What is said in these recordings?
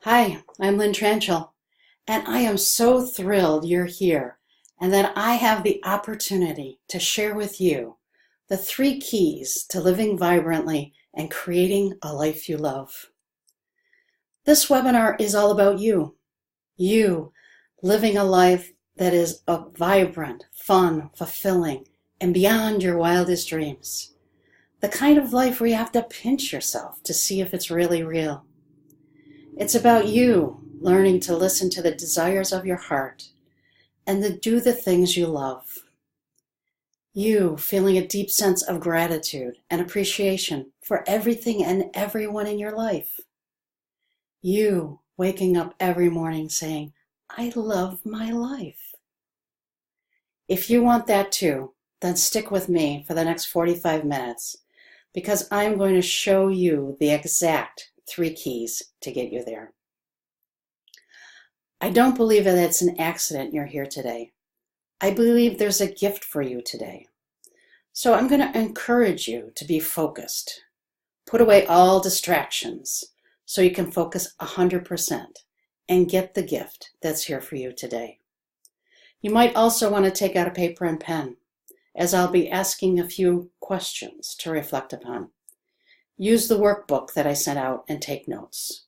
Hi, I'm Lynn Tranchell, and I am so thrilled you're here and that I have the opportunity to share with you the 3 keys to living vibrantly and creating a life you love. This webinar is all about you living a life that is vibrant, fun, fulfilling, and beyond your wildest dreams. The kind of life where you have to pinch yourself to see if it's really real. It's about you learning to listen to the desires of your heart and to do the things you love. You feeling a deep sense of gratitude and appreciation for everything and everyone in your life. You waking up every morning saying, I love my life. If you want that too, then stick with me for the next 45 minutes because I'm going to show you the exact 3 keys to get you there. I don't believe that it's an accident you're here today. I believe there's a gift for you today. So I'm going to encourage you to be focused. Put away all distractions so you can focus 100% and get the gift that's here for you today. You might also want to take out a paper and pen, as I'll be asking a few questions to reflect upon. Use the workbook that I sent out and take notes.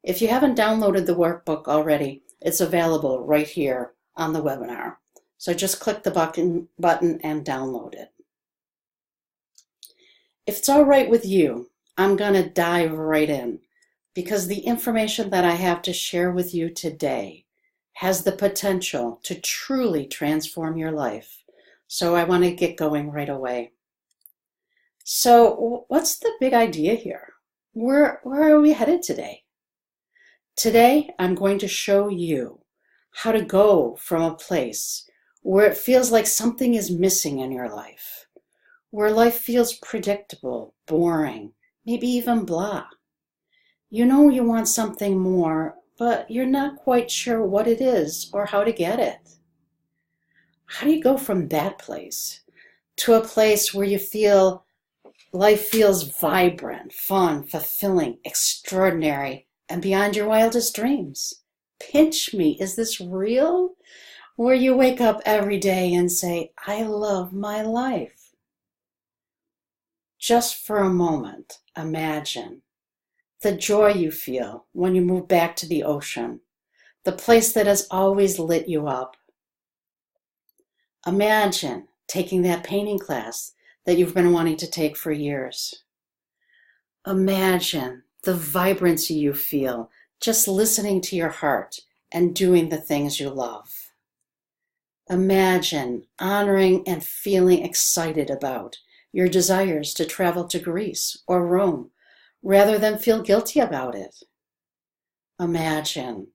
If you haven't downloaded the workbook already, it's available right here on the webinar. So just click the button and download it. If it's all right with you, I'm going to dive right in because the information that I have to share with you today has the potential to truly transform your life. So I want to get going right away. So what's the big idea here? Where are we headed today? Today, I'm going to show you how to go from a place where it feels like something is missing in your life, where life feels predictable, boring, maybe even blah. You know you want something more, but you're not quite sure what it is or how to get it. How do you go from that place to a place where you feel life feels vibrant, fun, fulfilling, extraordinary, and beyond your wildest dreams? Pinch me, is this real? Where you wake up every day and say, I love my life. Just for a moment, imagine the joy you feel when you move back to the ocean, the place that has always lit you up. Imagine taking that painting class that you've been wanting to take for years. Imagine the vibrancy you feel just listening to your heart and doing the things you love. Imagine honoring and feeling excited about your desires to travel to Greece or Rome rather than feel guilty about it. Imagine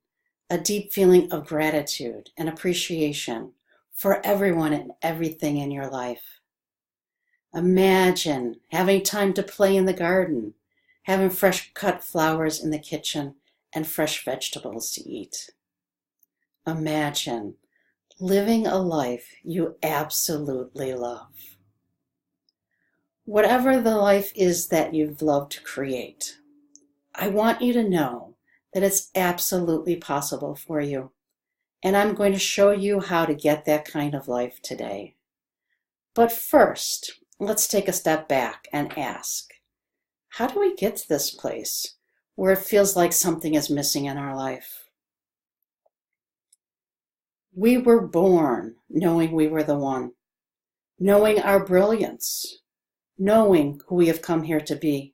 a deep feeling of gratitude and appreciation for everyone and everything in your life. Imagine having time to play in the garden, having fresh cut flowers in the kitchen and fresh vegetables to eat. Imagine living a life you absolutely love. Whatever the life is that you've loved to create, I want you to know that it's absolutely possible for you. And I'm going to show you how to get that kind of life today. But first, let's take a step back and ask, how do we get to this place where it feels like something is missing in our life? We were born knowing we were the one, knowing our brilliance, knowing who we have come here to be,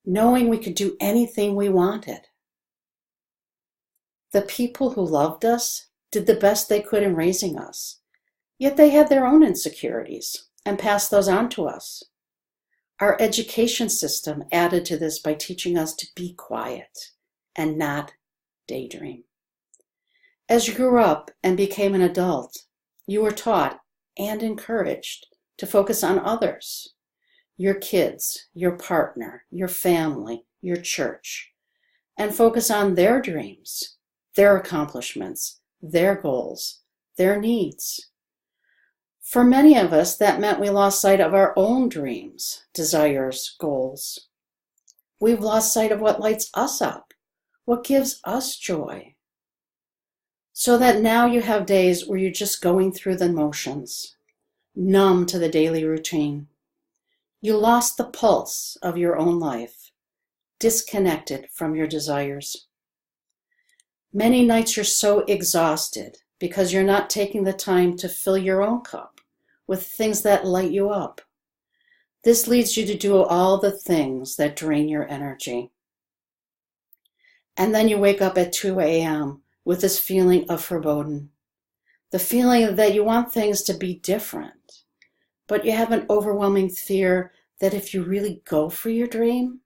knowing we could do anything we wanted. The people who loved us did the best they could in raising us, yet they had their own insecurities and passed those on to us. Our education system added to this by teaching us to be quiet and not daydream. As you grew up and became an adult, you were taught and encouraged to focus on others, your kids, your partner, your family, your church, and focus on their dreams, their accomplishments, their goals, their needs. For many of us, that meant we lost sight of our own dreams, desires, goals. We've lost sight of what lights us up, what gives us joy. So that now you have days where you're just going through the motions, numb to the daily routine. You lost the pulse of your own life, disconnected from your desires. Many nights you're so exhausted because you're not taking the time to fill your own cup with things that light you up. This leads you to do all the things that drain your energy. And then you wake up at 2 a.m. with this feeling of foreboding, the feeling that you want things to be different, but you have an overwhelming fear that if you really go for your dream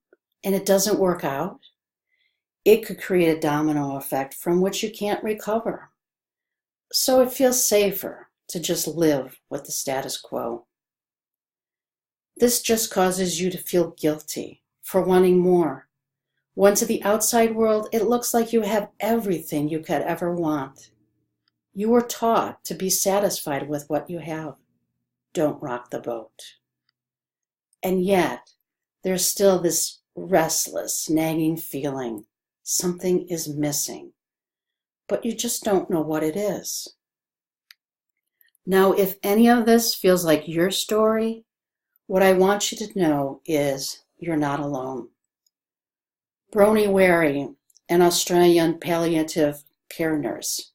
and it doesn't work out, it could create a domino effect from which you can't recover. So it feels safer to just live with the status quo. This just causes you to feel guilty for wanting more, when to the outside world it looks like you have everything you could ever want. You were taught to be satisfied with what you have. Don't rock the boat. And yet, there's still this restless, nagging feeling. Something is missing, but you just don't know what it is. Now, if any of this feels like your story, what I want you to know is you're not alone. Bronnie Ware, an Australian palliative care nurse,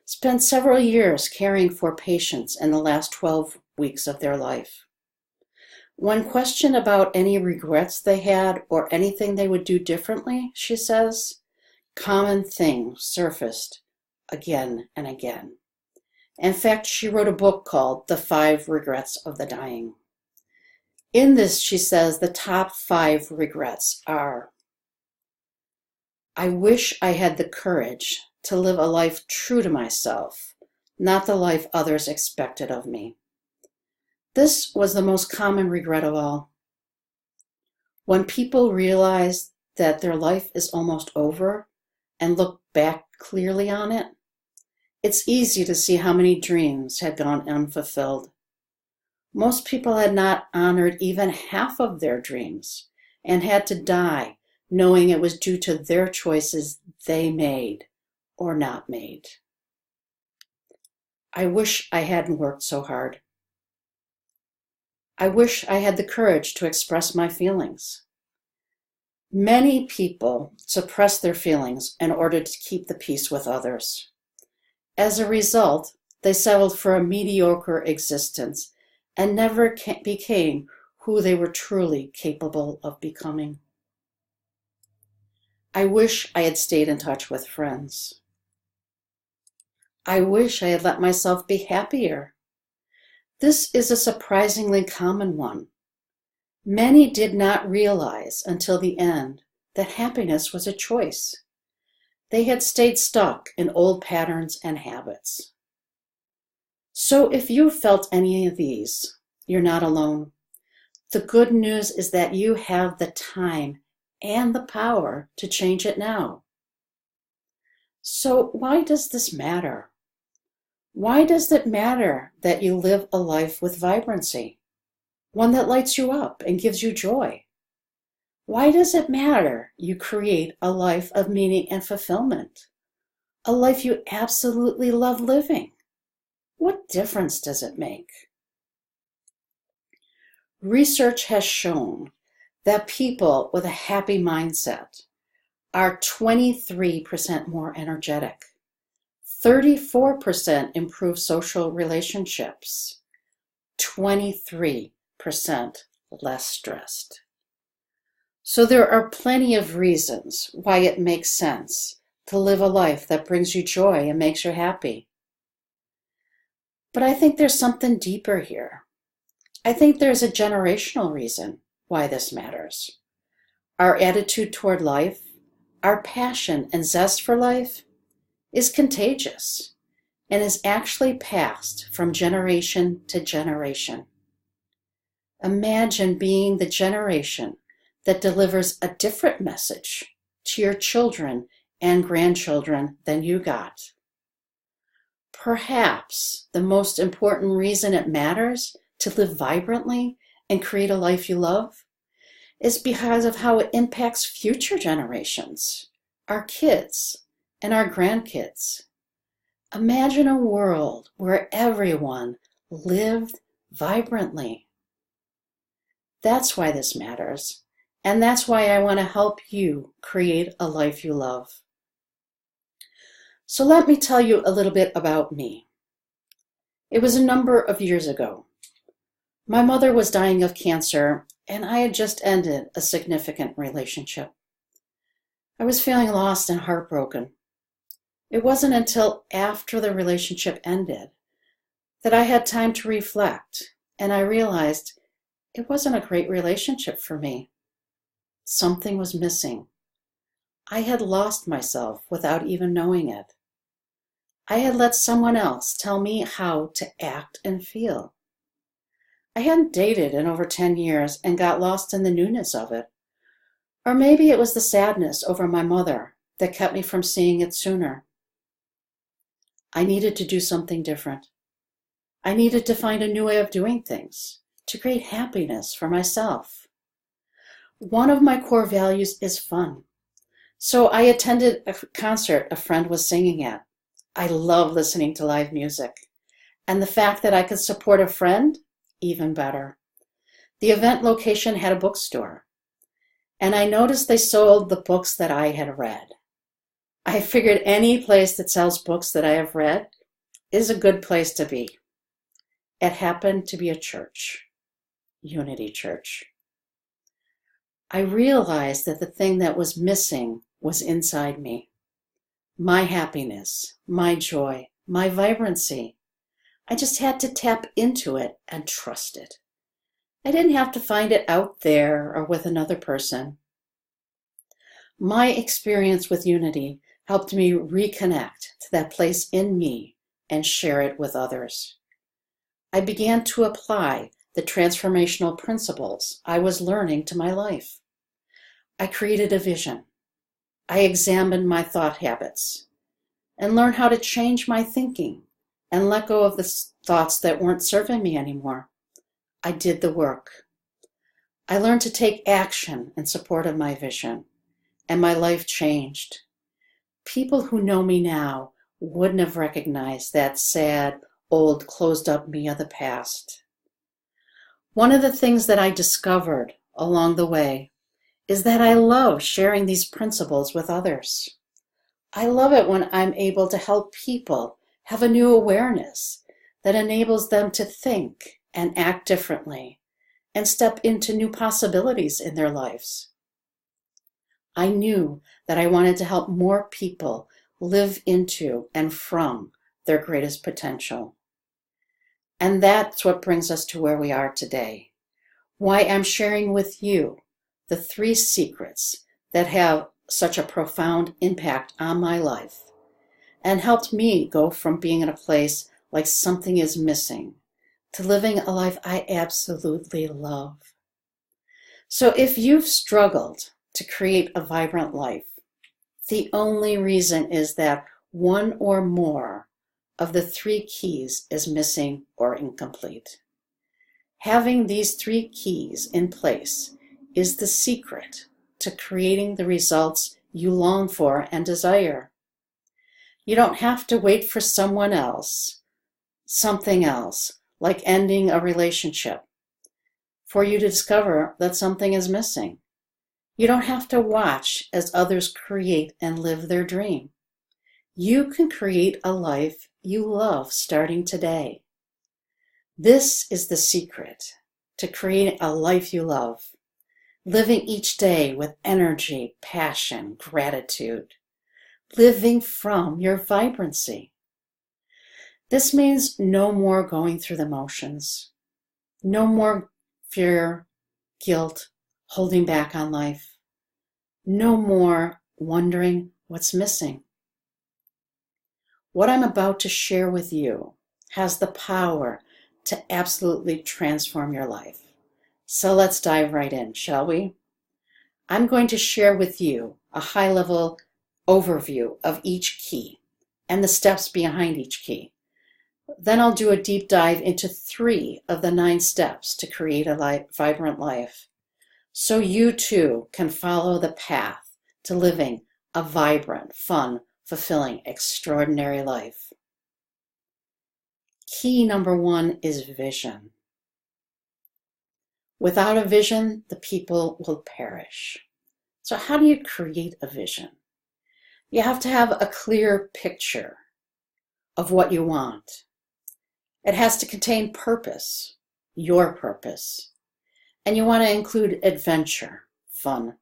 spent several years caring for patients in the last 12 weeks of their life. When questioned about any regrets they had or anything they would do differently, she says, common things surfaced again and again. In fact, she wrote a book called The 5 Regrets of the Dying. In this, she says the top 5 regrets are: I wish I had the courage to live a life true to myself, not the life others expected of me. This was the most common regret of all. When people realize that their life is almost over and look back clearly on it, it's easy to see how many dreams had gone unfulfilled. Most people had not honored even half of their dreams and had to die knowing it was due to their choices they made or not made. I wish I hadn't worked so hard. I wish I had the courage to express my feelings. Many people suppress their feelings in order to keep the peace with others. As a result, they settled for a mediocre existence and never became who they were truly capable of becoming. I wish I had stayed in touch with friends. I wish I had let myself be happier. This is a surprisingly common one. Many did not realize until the end that happiness was a choice. They had stayed stuck in old patterns and habits. So if you felt any of these, you're not alone. The good news is that you have the time and the power to change it now. So why does this matter? Why does it matter that you live a life with vibrancy, one that lights you up and gives you joy? Why does it matter you create a life of meaning and fulfillment, a life you absolutely love living? What difference does it make? Research has shown that people with a happy mindset are 23% more energetic, 34% improve social relationships, 23% less stressed. So there are plenty of reasons why it makes sense to live a life that brings you joy and makes you happy. But I think there's something deeper here. I think there's a generational reason why this matters. Our attitude toward life, our passion and zest for life is contagious and is actually passed from generation to generation. Imagine being the generation that delivers a different message to your children and grandchildren than you got. Perhaps the most important reason it matters to live vibrantly and create a life you love is because of how it impacts future generations, our kids, and our grandkids. Imagine a world where everyone lived vibrantly. That's why this matters, and that's why I want to help you create a life you love. So let me tell you a little bit about me. It was a number of years ago. My mother was dying of cancer, and I had just ended a significant relationship. I was feeling lost and heartbroken. It wasn't until after the relationship ended that I had time to reflect, and I realized it wasn't a great relationship for me. Something was missing. I had lost myself without even knowing it. I had let someone else tell me how to act and feel. I hadn't dated in over 10 years and got lost in the newness of it. Or maybe it was the sadness over my mother that kept me from seeing it sooner. I needed to do something different. I needed to find a new way of doing things, to create happiness for myself. One of my core values is fun. So I attended a concert a friend was singing at. I love listening to live music. And the fact that I could support a friend, even better. The event location had a bookstore, and I noticed they sold the books that I had read. I figured any place that sells books that I have read is a good place to be. It happened to be a church, Unity Church. I realized that the thing that was missing was inside me. My happiness, my joy, my vibrancy. I just had to tap into it and trust it. I didn't have to find it out there or with another person. My experience with Unity helped me reconnect to that place in me and share it with others. I began to apply the transformational principles I was learning to my life. I created a vision. I examined my thought habits and learned how to change my thinking and let go of the thoughts that weren't serving me anymore. I did the work. I learned to take action in support of my vision, and my life changed. People who know me now wouldn't have recognized that sad, old, closed-up me of the past. One of the things that I discovered along the way is that I love sharing these principles with others. I love it when I'm able to help people have a new awareness that enables them to think and act differently and step into new possibilities in their lives. I knew that I wanted to help more people live into and from their greatest potential. And that's what brings us to where we are today. Why I'm sharing with you the 3 secrets that have such a profound impact on my life and helped me go from being in a place like something is missing to living a life I absolutely love. So if you've struggled to create a vibrant life, the only reason is that one or more of the 3 keys is missing or incomplete. Having these 3 keys in place is the secret to creating the results you long for and desire. You don't have to wait for someone else, something else, like ending a relationship, for you to discover that something is missing. You don't have to watch as others create and live their dream. You can create a life you love starting today. This is the secret to creating a life you love. Living each day with energy, passion, gratitude. Living from your vibrancy. This means no more going through the motions. No more fear, guilt, holding back on life. No more wondering what's missing. What I'm about to share with you has the power to absolutely transform your life. So let's dive right in, shall we? I'm going to share with you a high-level overview of each key and the steps behind each key. Then I'll do a deep dive into 3 of the 9 steps to create a vibrant life, so you too can follow the path to living a vibrant, fun, fulfilling, extraordinary life. Key number 1 is vision. Without a vision, the people will perish. So how do you create a vision? You have to have a clear picture of what you want. It has to contain purpose, your purpose. And you want to include adventure, fun.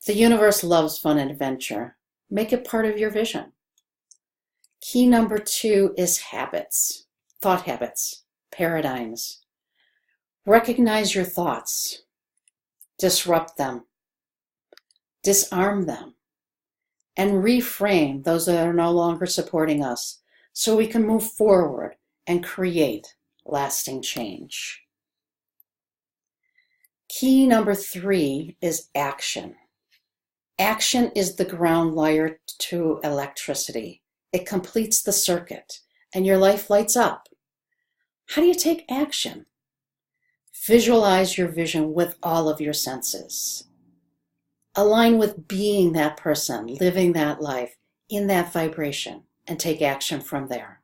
The universe loves fun and adventure. Make it part of your vision. Key number 2 is habits, thought habits, paradigms. Recognize your thoughts, disrupt them, disarm them, and reframe those that are no longer supporting us so we can move forward and create lasting change. Key number 3 is action. Action is the ground wire to electricity. It completes the circuit, and your life lights up. How do you take action? Visualize your vision with all of your senses. Align with being that person, living that life, in that vibration, and take action from there.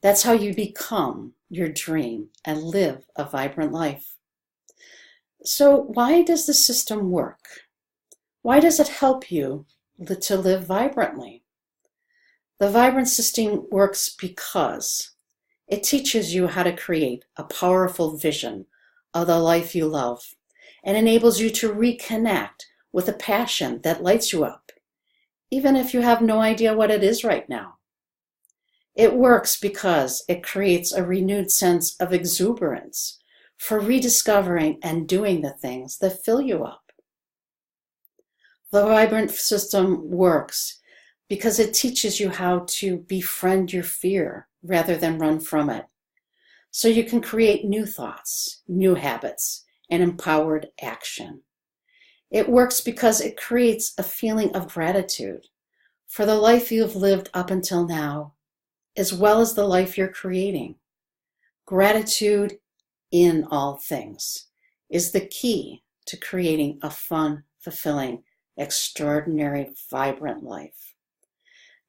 That's how you become your dream and live a vibrant life. So why does the system work? Why does it help you to live vibrantly? The vibrant system works because it teaches you how to create a powerful vision of the life you love and enables you to reconnect with a passion that lights you up, even if you have no idea what it is right now. It works because it creates a renewed sense of exuberance for rediscovering and doing the things that fill you up. The vibrant system works because it teaches you how to befriend your fear rather than run from it, so you can create new thoughts, new habits, and empowered action. It works because it creates a feeling of gratitude for the life you've lived up until now, as well as the life you're creating. Gratitude in all things is the key to creating a fun, fulfilling, extraordinary, vibrant life.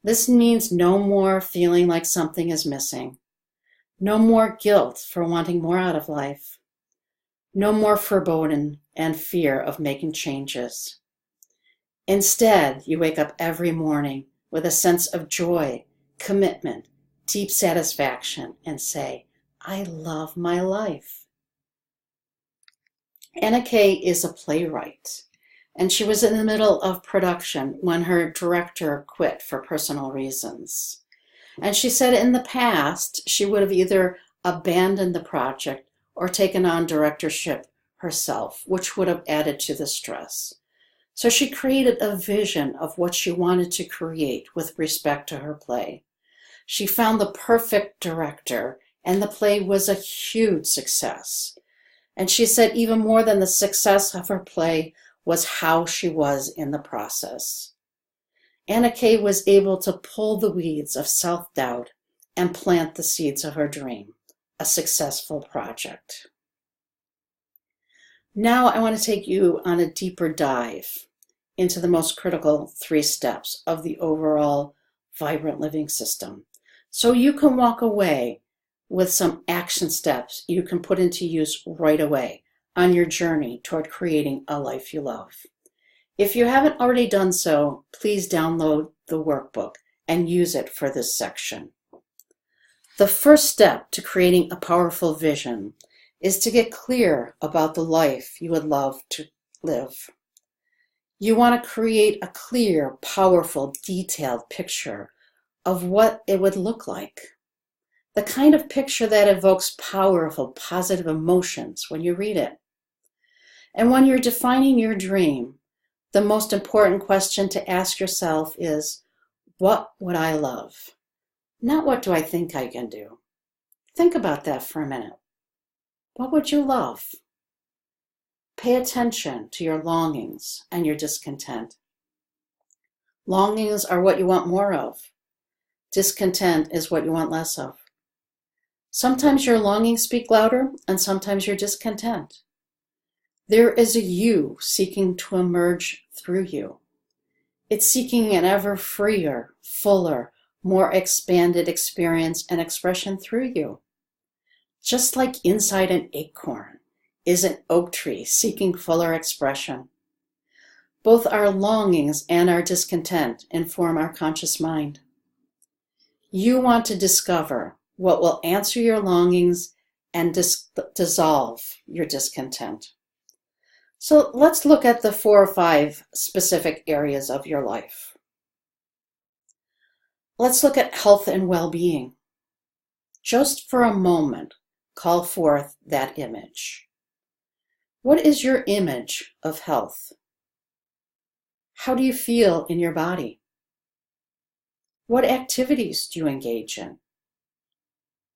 This means no more feeling like something is missing. No more guilt for wanting more out of life. No more foreboding and fear of making changes. Instead, you wake up every morning with a sense of joy, commitment, deep satisfaction, and say, I love my life. Anna Kay is a playwright, and she was in the middle of production when her director quit for personal reasons. And she said in the past, she would have either abandoned the project or taken on directorship herself, which would have added to the stress. So she created a vision of what she wanted to create with respect to her play. She found the perfect director, and the play was a huge success. And she said even more than the success of her play was how she was in the process. Anna Kay was able to pull the weeds of self-doubt and plant the seeds of her dream, a successful project. Now I want to take you on a deeper dive into the most critical 3 steps of the overall vibrant living system, so you can walk away with some action steps you can put into use right away on your journey toward creating a life you love. If you haven't already done so, please download the workbook and use it for this section. The first step to creating a powerful vision is to get clear about the life you would love to live. You want to create a clear, powerful, detailed picture of what it would look like. The kind of picture that evokes powerful, positive emotions when you read it. And when you're defining your dream, the most important question to ask yourself is, what would I love? Not what do I think I can do. Think about that for a minute. What would you love? Pay attention to your longings and your discontent. Longings are what you want more of. Discontent is what you want less of. Sometimes your longings speak louder, and sometimes you're discontent. There is a you seeking to emerge through you. It's seeking an ever freer, fuller, more expanded experience and expression through you. Just like inside an acorn is an oak tree seeking fuller expression. Both our longings and our discontent inform our conscious mind. You want to discover what will answer your longings and dissolve your discontent. So let's look at the 4 or 5 specific areas of your life. Let's look at health and well-being. Just for a moment, call forth that image. What is your image of health? How do you feel in your body? What activities do you engage in?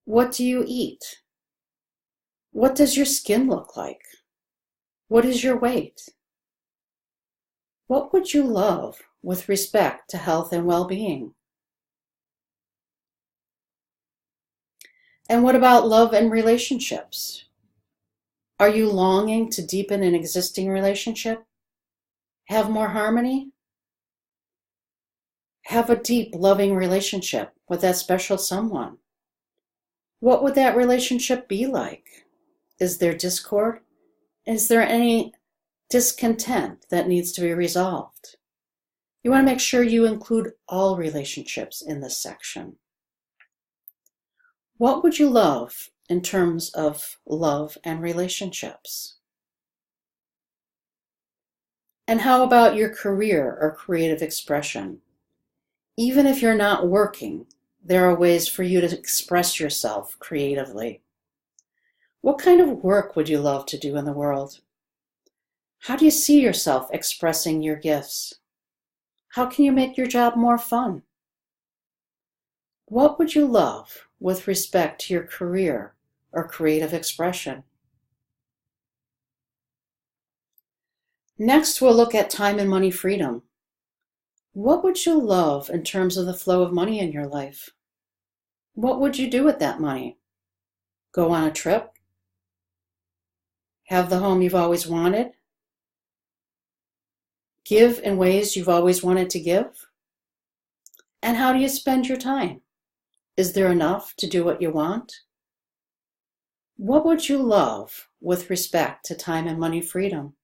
What do you eat? What does your skin look like? What is your weight? What would you love with respect to health and well-being? And what about love and relationships? Are you longing to deepen an existing relationship? Have more harmony? Have a deep, loving relationship with that special someone. What would that relationship be like? Is there discord? Is there any discontent that needs to be resolved? You want to make sure you include all relationships in this section. What would you love in terms of love and relationships? And how about your career or creative expression? Even if you're not working, there are ways for you to express yourself creatively. What kind of work would you love to do in the world? How do you see yourself expressing your gifts? How can you make your job more fun? What would you love with respect to your career or creative expression? Next, we'll look at time and money freedom. What would you love in terms of the flow of money in your life? What would you do with that money? Go on a trip? Have the home you've always wanted? Give in ways you've always wanted to give? And how do you spend your time? Is there enough to do what you want? What would you love with respect to time and money freedom?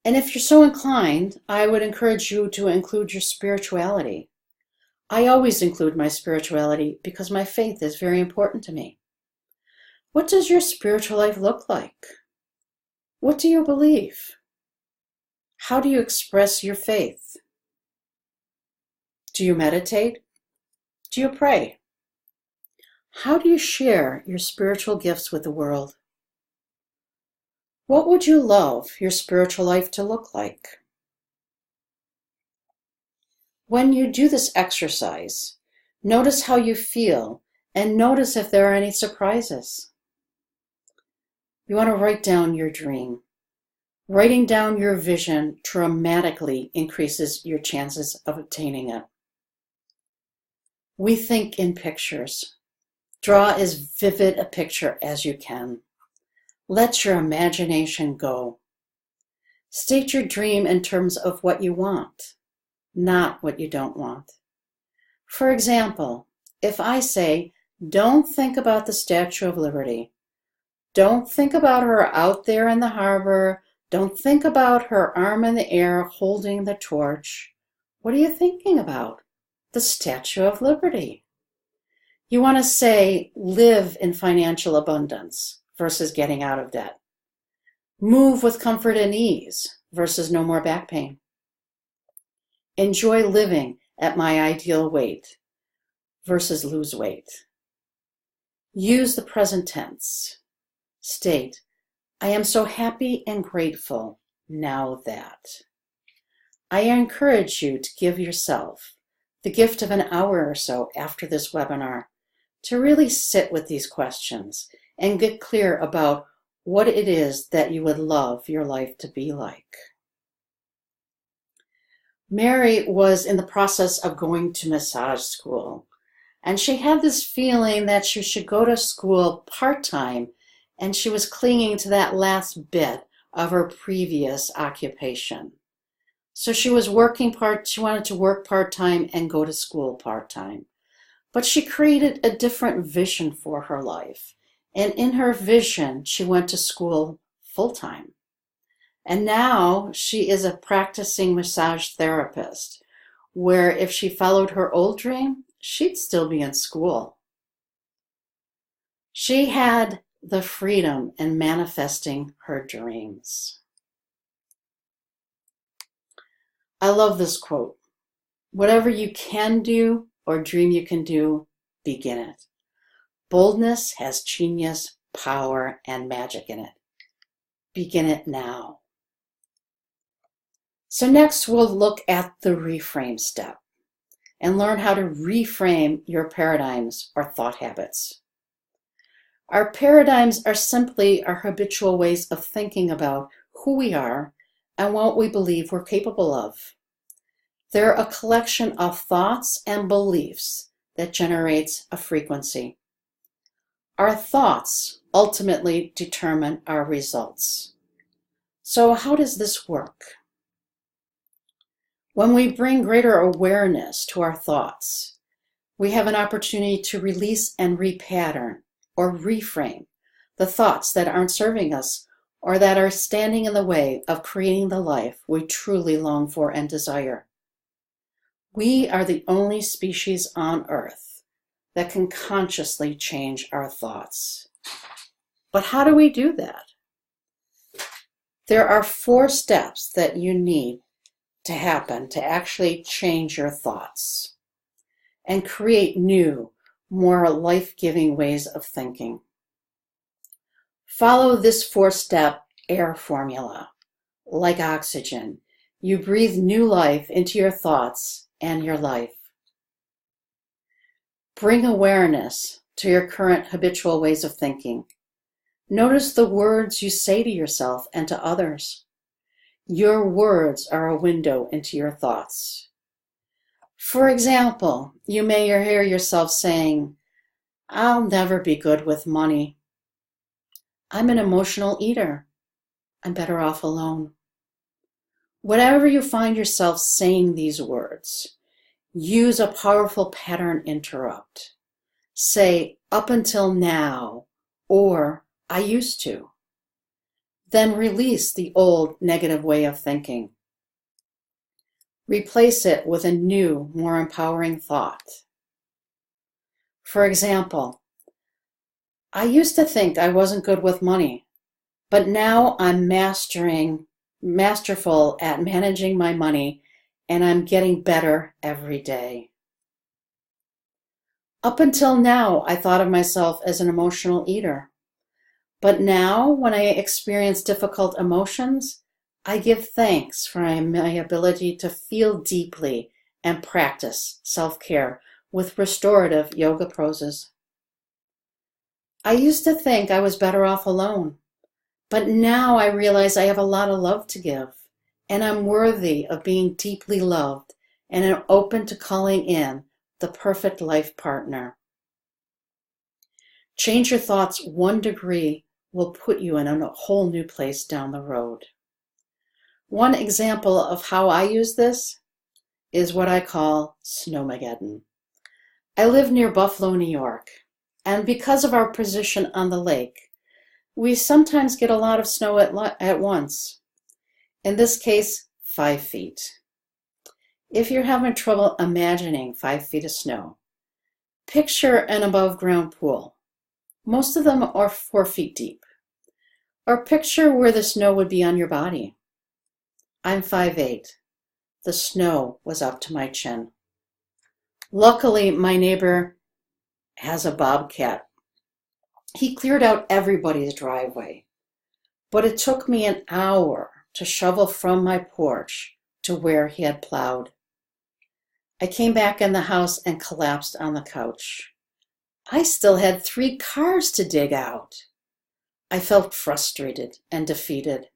And if you're so inclined, I would encourage you to include your spirituality. I always include my spirituality because my faith is very important to me. What does your spiritual life look like? What do you believe? How do you express your faith? Do you meditate? Do you pray? How do you share your spiritual gifts with the world? What would you love your spiritual life to look like? When you do this exercise, notice how you feel and notice if there are any surprises. You want to write down your dream. Writing down your vision dramatically increases your chances of obtaining it. We think in pictures. Draw as vivid a picture as you can. Let your imagination go. State your dream in terms of what you want, not what you don't want. For example, if I say, don't think about the Statue of Liberty. Don't think about her out there in the harbor. Don't think about her arm in the air holding the torch. What are you thinking about? The Statue of Liberty. You want to say, live in financial abundance versus getting out of debt. Move with comfort and ease versus no more back pain. Enjoy living at my ideal weight versus lose weight. Use the present tense. State, I am so happy and grateful now that. I encourage you to give yourself the gift of an hour or so after this webinar to really sit with these questions and get clear about what it is that you would love your life to be like. Mary was in the process of going to massage school, and she had this feeling that she should go to school part-time, and she was clinging to that last bit of her previous occupation. So she wanted to work part-time and go to school part-time. But she created a different vision for her life. And in her vision, she went to school full-time. And now she is a practicing massage therapist, where if she followed her old dream, she'd still be in school. She had the freedom in manifesting her dreams. I love this quote. Whatever you can do or dream you can do, begin it. Boldness has genius, power, and magic in it. Begin it now. So next we'll look at the reframe step and learn how to reframe your paradigms or thought habits. Our paradigms are simply our habitual ways of thinking about who we are and what we believe we're capable of. They're a collection of thoughts and beliefs that generates a frequency. Our thoughts ultimately determine our results. So how does this work? When we bring greater awareness to our thoughts, we have an opportunity to release and repattern or reframe the thoughts that aren't serving us or that are standing in the way of creating the life we truly long for and desire. We are the only species on Earth that can consciously change our thoughts. But how do we do that? There are 4 steps that you need to happen to actually change your thoughts and create new, more life-giving ways of thinking. Follow this 4-step air formula. Like oxygen, you breathe new life into your thoughts and your life. Bring awareness to your current habitual ways of thinking. Notice the words you say to yourself and to others. Your words are a window into your thoughts. For example, you may hear yourself saying, "I'll never be good with money. I'm an emotional eater. I'm better off alone." Whenever you find yourself saying these words, use a powerful pattern interrupt. Say, "up until now," or "I used to." Then release the old negative way of thinking. Replace it with a new, more empowering thought. For example, "I used to think I wasn't good with money, but now I'm masterful at managing my money, and I'm getting better every day." Up until now, I thought of myself as an emotional eater. But now, when I experience difficult emotions, I give thanks for my ability to feel deeply and practice self-care with restorative yoga poses. I used to think I was better off alone, but now I realize I have a lot of love to give, and I'm worthy of being deeply loved, and am open to calling in the perfect life partner. Change your thoughts 1 degree will put you in a whole new place down the road. One example of how I use this is what I call SNOWMAGEDDON. I live near Buffalo, New York, and because of our position on the lake, we sometimes get a lot of snow at once. In this case, 5 feet. If you're having trouble imagining 5 feet of snow, picture an above-ground pool. Most of them are 4 feet deep. Or picture where the snow would be on your body. I'm 5'8". The snow was up to my chin. Luckily, my neighbor has a bobcat. He cleared out everybody's driveway, but it took me an hour to shovel from my porch to where he had plowed. I came back in the house and collapsed on the couch. I still had 3 cars to dig out. I felt frustrated and defeated.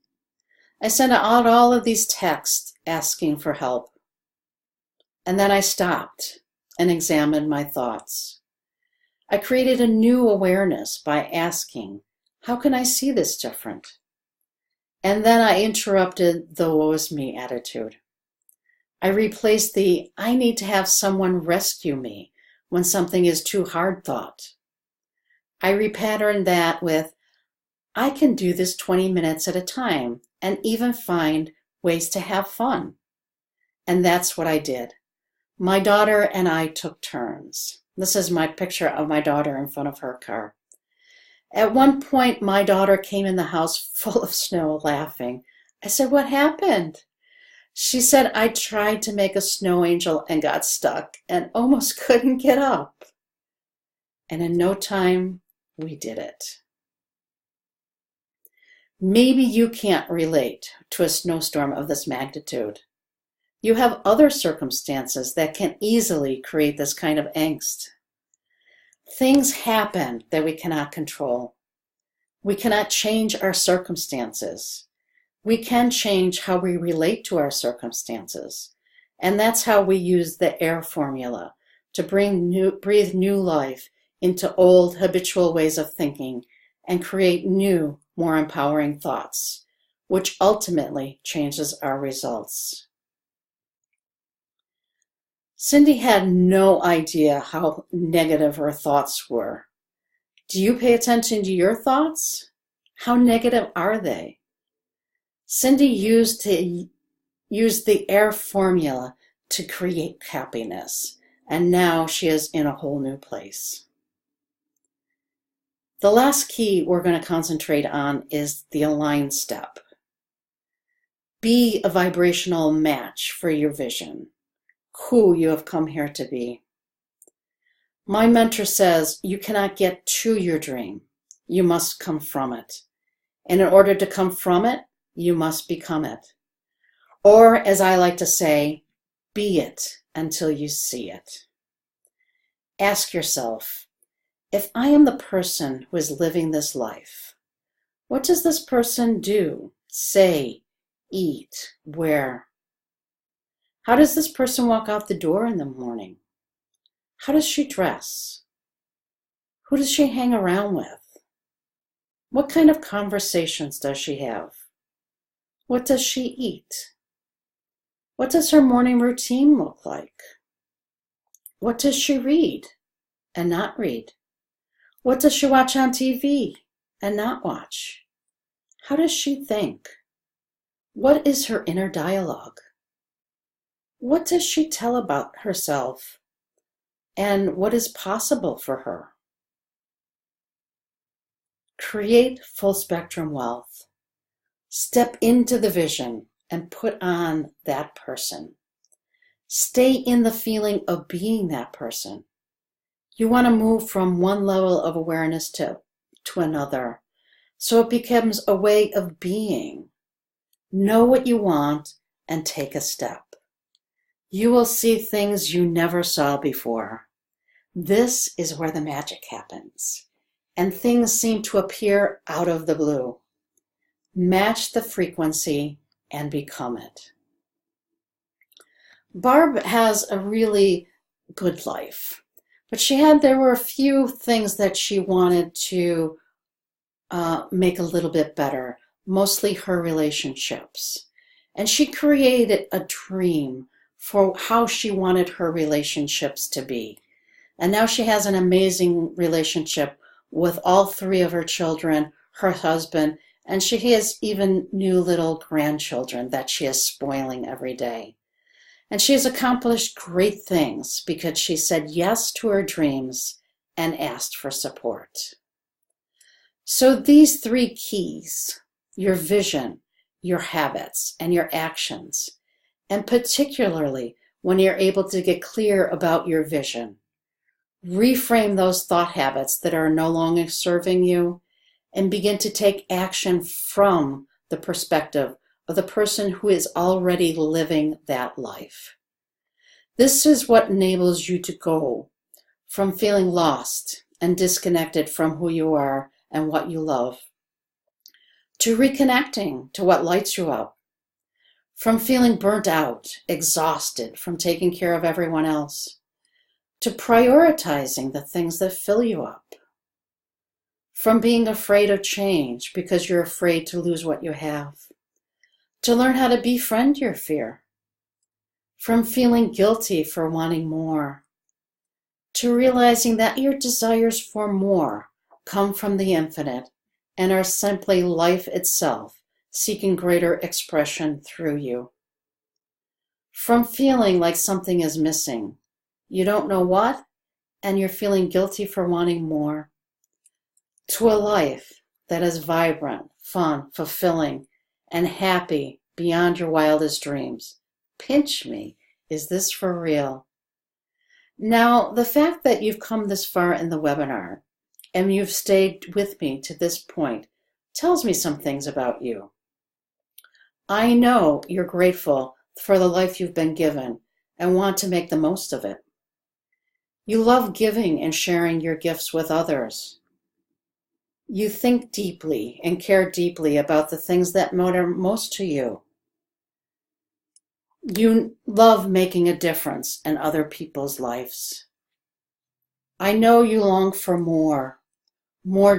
I sent out all of these texts asking for help. And then I stopped and examined my thoughts. I created a new awareness by asking, how can I see this different? And then I interrupted the woe is me attitude. I replaced the "I need to have someone rescue me when something is too hard" thought. I repatterned that with "I can do this 20 minutes at a time and even find ways to have fun." And that's what I did. My daughter and I took turns. This is my picture of my daughter in front of her car. At one point, my daughter came in the house full of snow, laughing. I said, "What happened?" She said, "I tried to make a snow angel and got stuck and almost couldn't get up." And in no time, we did it. Maybe you can't relate to a snowstorm of this magnitude. You have other circumstances that can easily create this kind of angst. Things happen that we cannot control. We cannot change our circumstances. We can change how we relate to our circumstances. And that's how we use the AIR formula to breathe new life into old habitual ways of thinking and create new, more empowering thoughts, which ultimately changes our results. Cindy had no idea how negative her thoughts were. Do you pay attention to your thoughts? How negative are they? Cindy used the AIR formula to create happiness, and now she is in a whole new place. The last key we're going to concentrate on is the align step. Be a vibrational match for your vision, who you have come here to be. My mentor says you cannot get to your dream. You must come from it. And in order to come from it, you must become it. Or, as I like to say, be it until you see it. Ask yourself, if I am the person who is living this life, what does this person do, say, eat, wear? How does this person walk out the door in the morning? How does she dress? Who does she hang around with? What kind of conversations does she have? What does she eat? What does her morning routine look like? What does she read and not read? What does she watch on TV and not watch? How does she think? What is her inner dialogue? What does she tell about herself and what is possible for her? Create full spectrum wealth. Step into the vision and put on that person. Stay in the feeling of being that person. You want to move from one level of awareness to another, so it becomes a way of being. Know what you want and take a step. You will see things you never saw before. This is where the magic happens, and things seem to appear out of the blue. Match the frequency and become it. Barb has a really good life, but there were a few things that she wanted to make a little bit better, mostly her relationships. And she created a dream for how she wanted her relationships to be. And now she has an amazing relationship with all three of her children, her husband, and she has even new little grandchildren that she is spoiling every day. And she has accomplished great things because she said yes to her dreams and asked for support. So these three keys, your vision, your habits, and your actions, and particularly when you're able to get clear about your vision, reframe those thought habits that are no longer serving you and begin to take action from the perspective of the person who is already living that life. This is what enables you to go from feeling lost and disconnected from who you are and what you love, to reconnecting to what lights you up, from feeling burnt out, exhausted from taking care of everyone else, to prioritizing the things that fill you up, from being afraid of change because you're afraid to lose what you have, to learn how to befriend your fear, from feeling guilty for wanting more, to realizing that your desires for more come from the infinite and are simply life itself seeking greater expression through you. From feeling like something is missing, you don't know what, and you're feeling guilty for wanting more, to a life that is vibrant, fun, fulfilling, and happy beyond your wildest dreams. Pinch me, is this for real? Now, the fact that you've come this far in the webinar and you've stayed with me to this point tells me some things about you. I know you're grateful for the life you've been given and want to make the most of it. You love giving and sharing your gifts with others. You think deeply and care deeply about the things that matter most to you. You love making a difference in other people's lives. I know you long for more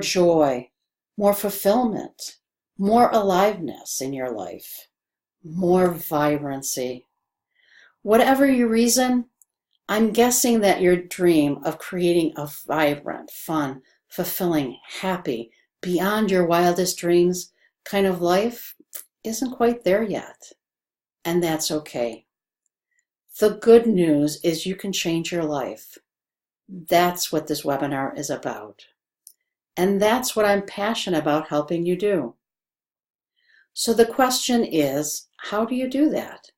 joy, more fulfillment, more aliveness in your life, more vibrancy. Whatever your reason, I'm guessing that your dream of creating a vibrant, fun, fulfilling, happy, beyond your wildest dreams kind of life isn't quite there yet. And that's okay. The good news is you can change your life. That's what this webinar is about. And that's what I'm passionate about helping you do. So the question is, how do you do that?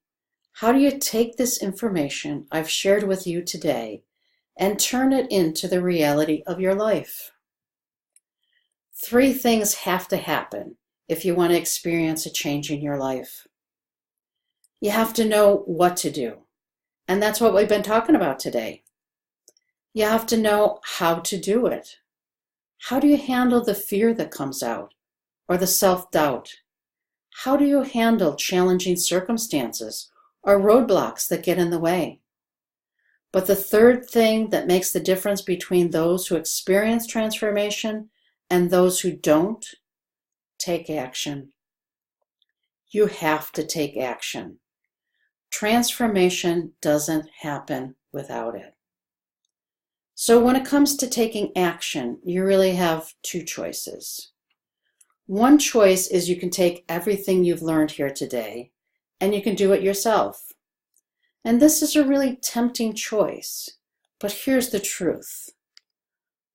How do you take this information I've shared with you today and turn it into the reality of your life? 3 things have to happen if you want to experience a change in your life. You have to know what to do. And that's what we've been talking about today. You have to know how to do it. How do you handle the fear that comes out or the self-doubt? How do you handle challenging circumstances or roadblocks that get in the way? But the 3rd thing that makes the difference between those who experience transformation and those who don't, take action. You have to take action. Transformation doesn't happen without it. So when it comes to taking action, you really have 2 choices. One choice is you can take everything you've learned here today and you can do it yourself. And this is a really tempting choice, but here's the truth.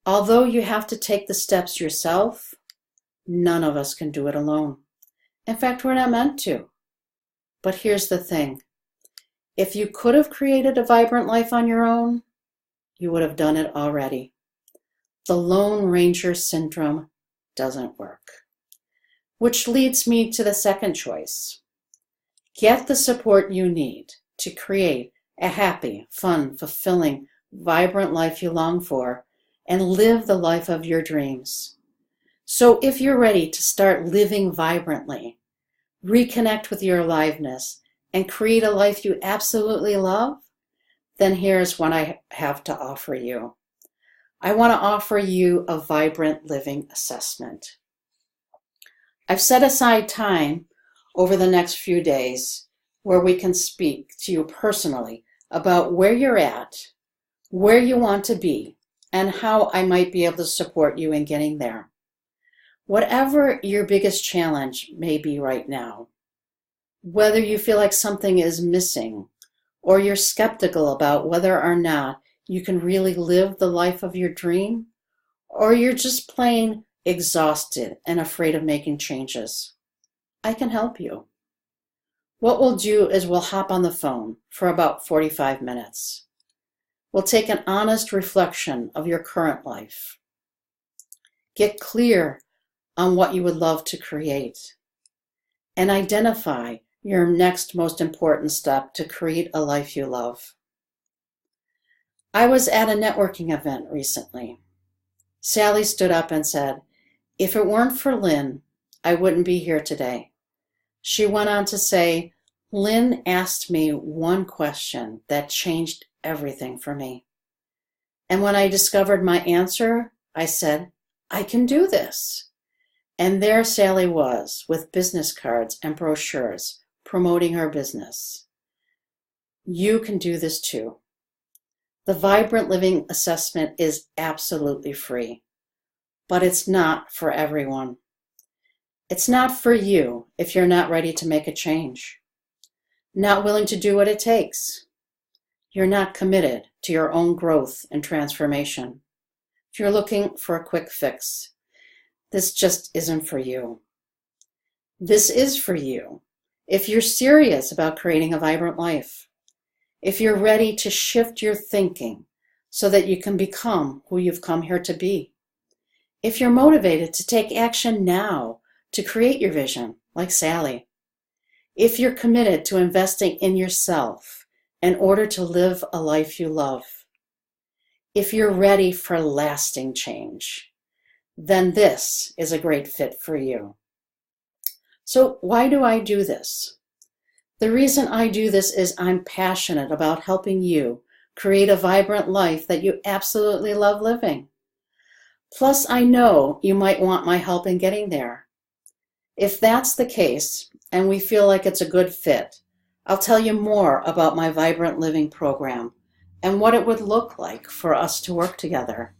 Although you have to take the steps yourself, none of us can do it alone. In fact, we're not meant to. But here's the thing. If you could have created a vibrant life on your own, you would have done it already. The Lone Ranger syndrome doesn't work. Which leads me to the 2nd choice. Get the support you need to create a happy, fun, fulfilling, vibrant life you long for and live the life of your dreams. So if you're ready to start living vibrantly, reconnect with your aliveness, and create a life you absolutely love, then here's what I have to offer you. I want to offer you a vibrant living assessment. I've set aside time over the next few days where we can speak to you personally about where you're at, where you want to be, and how I might be able to support you in getting there. Whatever your biggest challenge may be right now, whether you feel like something is missing or you're skeptical about whether or not you can really live the life of your dream, or you're just plain exhausted and afraid of making changes, I can help you. What we'll do is we'll hop on the phone for about 45 minutes. We'll take an honest reflection of your current life. Get clear on what you would love to create, and identify your next most important step to create a life you love. I was at a networking event recently. Sally stood up and said, "If it weren't for Lynn, I wouldn't be here today." She went on to say, "Lynn asked me one question that changed everything for me. And when I discovered my answer, I said, I can do this." And there Sally was with business cards and brochures promoting her business. You can do this too. The Vibrant Living Assessment is absolutely free, but it's not for everyone. It's not for you if you're not ready to make a change, not willing to do what it takes. You're not committed to your own growth and transformation. If you're looking for a quick fix, this just isn't for you. This is for you if you're serious about creating a vibrant life, if you're ready to shift your thinking so that you can become who you've come here to be, if you're motivated to take action now to create your vision, like Sally, if you're committed to investing in yourself in order to live a life you love, if you're ready for lasting change, then this is a great fit for you. So why do I do this? The reason I do this is I'm passionate about helping you create a vibrant life that you absolutely love living. Plus, I know you might want my help in getting there. If that's the case, and we feel like it's a good fit, I'll tell you more about my Vibrant Living program and what it would look like for us to work together.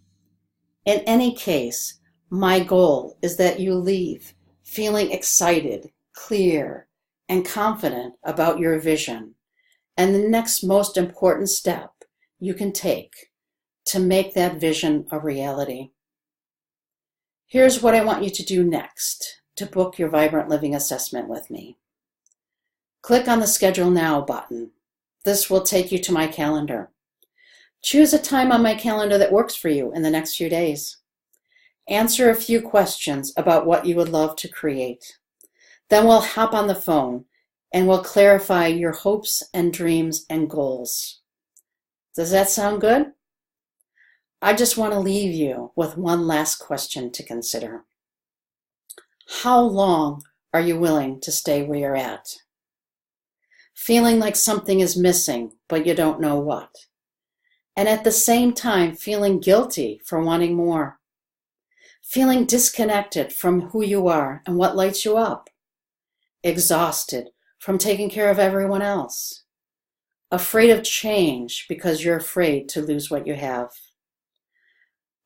In any case, my goal is that you leave feeling excited, clear, and confident about your vision and the next most important step you can take to make that vision a reality. Here's what I want you to do next to book your Vibrant Living Assessment with me. Click on the Schedule Now button. This will take you to my calendar. Choose a time on my calendar that works for you in the next few days. Answer a few questions about what you would love to create. Then we'll hop on the phone and we'll clarify your hopes and dreams and goals. Does that sound good? I just want to leave you with one last question to consider. How long are you willing to stay where you're at? Feeling like something is missing, but you don't know what. And at the same time, feeling guilty for wanting more. Feeling disconnected from who you are and what lights you up. Exhausted from taking care of everyone else. Afraid of change because you're afraid to lose what you have.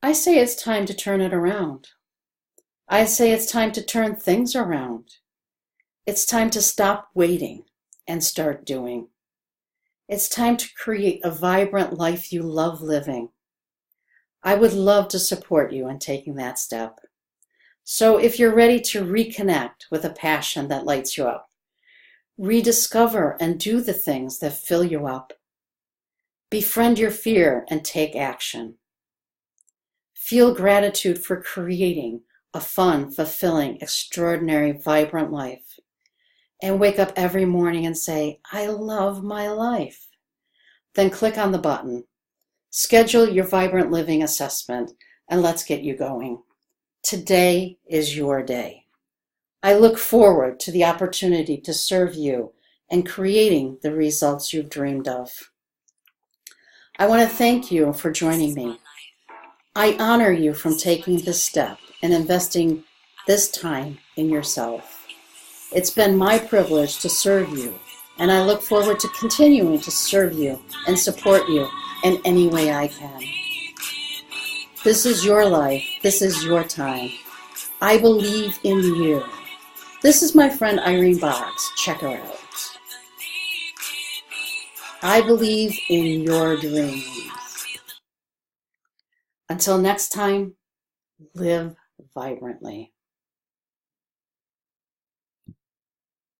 I say it's time to turn it around. I say it's time to turn things around. It's time to stop waiting and start doing. It's time to create a vibrant life you love living. I would love to support you in taking that step. So if you're ready to reconnect with a passion that lights you up, rediscover and do the things that fill you up, befriend your fear and take action. Feel gratitude for creating a fun, fulfilling, extraordinary, vibrant life. And wake up every morning and say, I love my life. Then click on the button. Schedule your Vibrant Living Assessment and let's get you going. Today is your day. I look forward to the opportunity to serve you and creating the results you've dreamed of. I want to thank you for joining me. I honor you from taking this step and investing this time in yourself. It's been my privilege to serve you, and I look forward to continuing to serve you and support you in any way I can. This is your life. This is your time. I believe in you. This is my friend Irene Boggs. Check her out. I believe in your dreams. Until next time, live vibrantly.